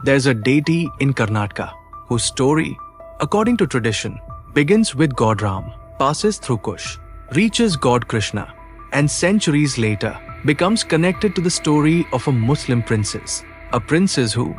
there's a deity in Karnataka whose story, according to tradition, begins with God Ram, passes through Kush, reaches God Krishna, and centuries later becomes connected to the story of a Muslim princess. A princess who,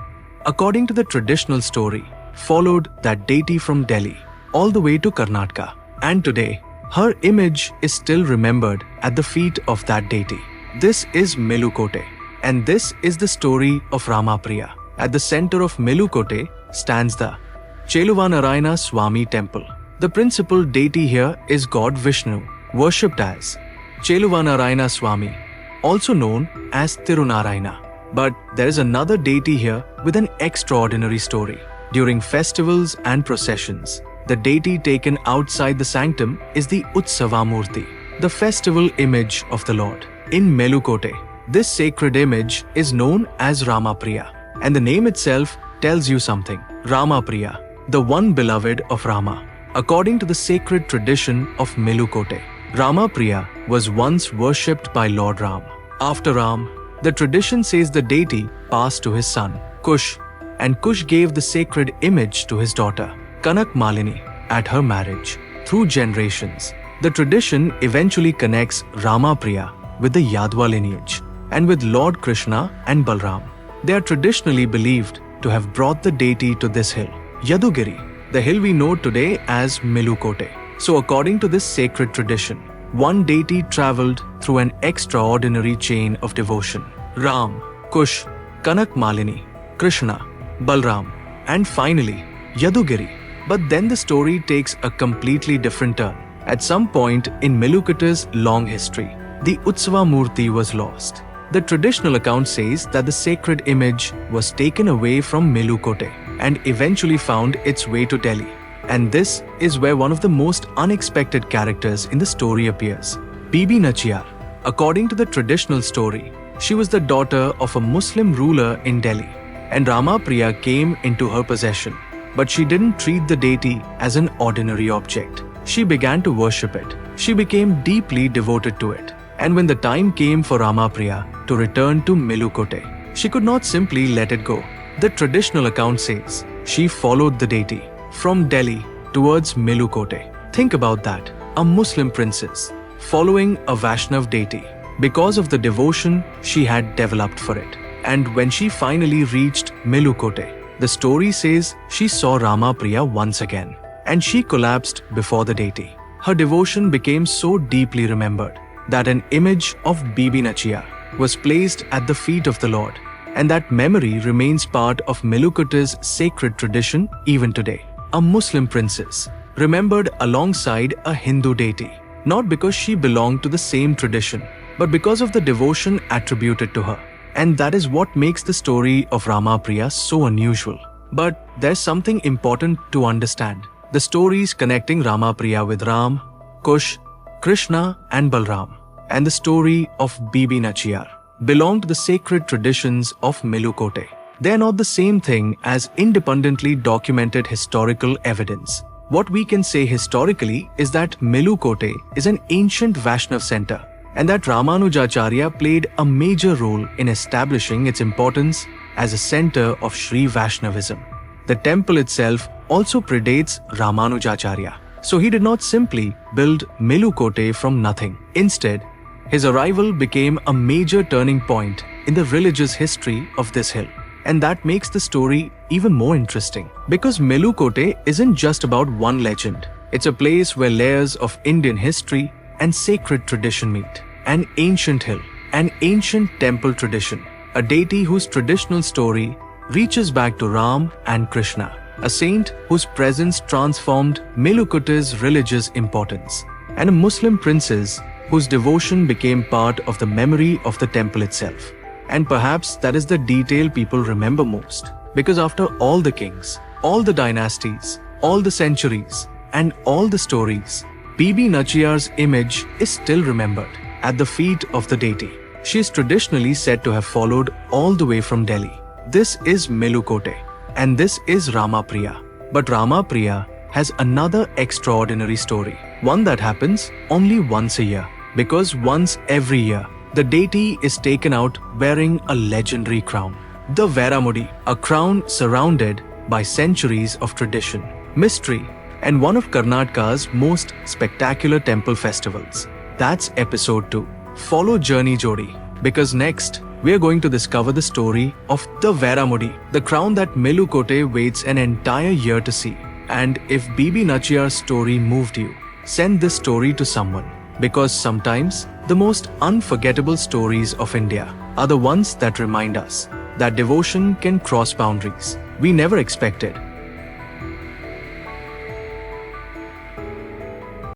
according to the traditional story, followed that deity from Delhi all the way to Karnataka. And today, her image is still remembered at the feet of that deity. This is Melukote, and this is the story of Ramapriya. At the center of Melukote stands the Cheluvanarayana Swamy Temple. The principal deity here is God Vishnu, worshipped as Cheluvanarayana Swamy, also known as Tirunarayana. But there is another deity here with an extraordinary story. During festivals and processions, the deity taken outside the sanctum is the Utsavamurti, the festival image of the Lord. In Melukote, this sacred image is known as Ramapriya, and the name itself tells you something. Ramapriya, the one beloved of Rama. According to the sacred tradition of Melukote, Ramapriya was once worshipped by Lord Ram. After Ram, the tradition says the deity passed to his son, Kush, and Kush gave the sacred image to his daughter, Kanak Malini, at her marriage. Through generations, the tradition eventually connects Ramapriya with the Yadva lineage and with Lord Krishna and Balarama. They are traditionally believed to have brought the deity to this hill, Yadugiri, the hill we know today as Melukote. So according to this sacred tradition, one deity travelled through an extraordinary chain of devotion. Ram, Kush, Kanak Malini, Krishna, Balarama, and finally Yadugiri. But then the story takes a completely different turn. At some point in Melukote's long history, the Utsavamurti was lost. The traditional account says that the sacred image was taken away from Melukote and eventually found its way to Delhi. And this is where one of the most unexpected characters in the story appears, Bibi Nachiyar. According to the traditional story, she was the daughter of a Muslim ruler in Delhi, and Ramapriya came into her possession. But she didn't treat the deity as an ordinary object. She began to worship it. She became deeply devoted to it. And when the time came for Ramapriya to return to Melukote, she could not simply let it go. The traditional account says she followed the deity from Delhi towards Melukote. Think about that, a Muslim princess following a Vaishnav deity because of the devotion she had developed for it. And when she finally reached Melukote, the story says she saw Ramapriya once again, and she collapsed before the deity. Her devotion became so deeply remembered that an image of Bibi Nachiyar was placed at the feet of the Lord, and that memory remains part of Melukote's sacred tradition even today. A Muslim princess, remembered alongside a Hindu deity, not because she belonged to the same tradition, but because of the devotion attributed to her. And that is what makes the story of Ramapriya so unusual. But there's something important to understand. The stories connecting Ramapriya with Ram, Kush, Krishna and Balarama, and the story of Bibi Nachiyar belong to the sacred traditions of Melukote. They are not the same thing as independently documented historical evidence. What we can say historically is that Melukote is an ancient Vaishnav center, and that Ramanujacharya played a major role in establishing its importance as a center of Sri Vaishnavism. The temple itself also predates Ramanujacharya, so he did not simply build Melukote from nothing. Instead, his arrival became a major turning point in the religious history of this hill. And that makes the story even more interesting, because Melukote isn't just about one legend. It's a place where layers of Indian history and sacred tradition meet. An ancient hill, an ancient temple tradition, a deity whose traditional story reaches back to Ram and Krishna, a saint whose presence transformed Melukote's religious importance, and a Muslim princess whose devotion became part of the memory of the temple itself. And perhaps that is the detail people remember most, because after all the kings, all the dynasties, all the centuries, and all the stories, Bibi Nachiyar's image is still remembered at the feet of the deity. She is traditionally said to have followed all the way from Delhi. This is Melukote, and this is Ramapriya. But Ramapriya has another extraordinary story, one that happens only once a year, because once every year, the deity is taken out wearing a legendary crown. The Vairamudi, a crown surrounded by centuries of tradition, mystery, and one of Karnataka's most spectacular temple festivals. That's episode 2. Follow Journey Jodi, because next we are going to discover the story of the Vairamudi, the crown that Melukote waits an entire year to see. And if Bibi Nachiyar's story moved you, send this story to someone, because sometimes the most unforgettable stories of India are the ones that remind us that devotion can cross boundaries we never expected.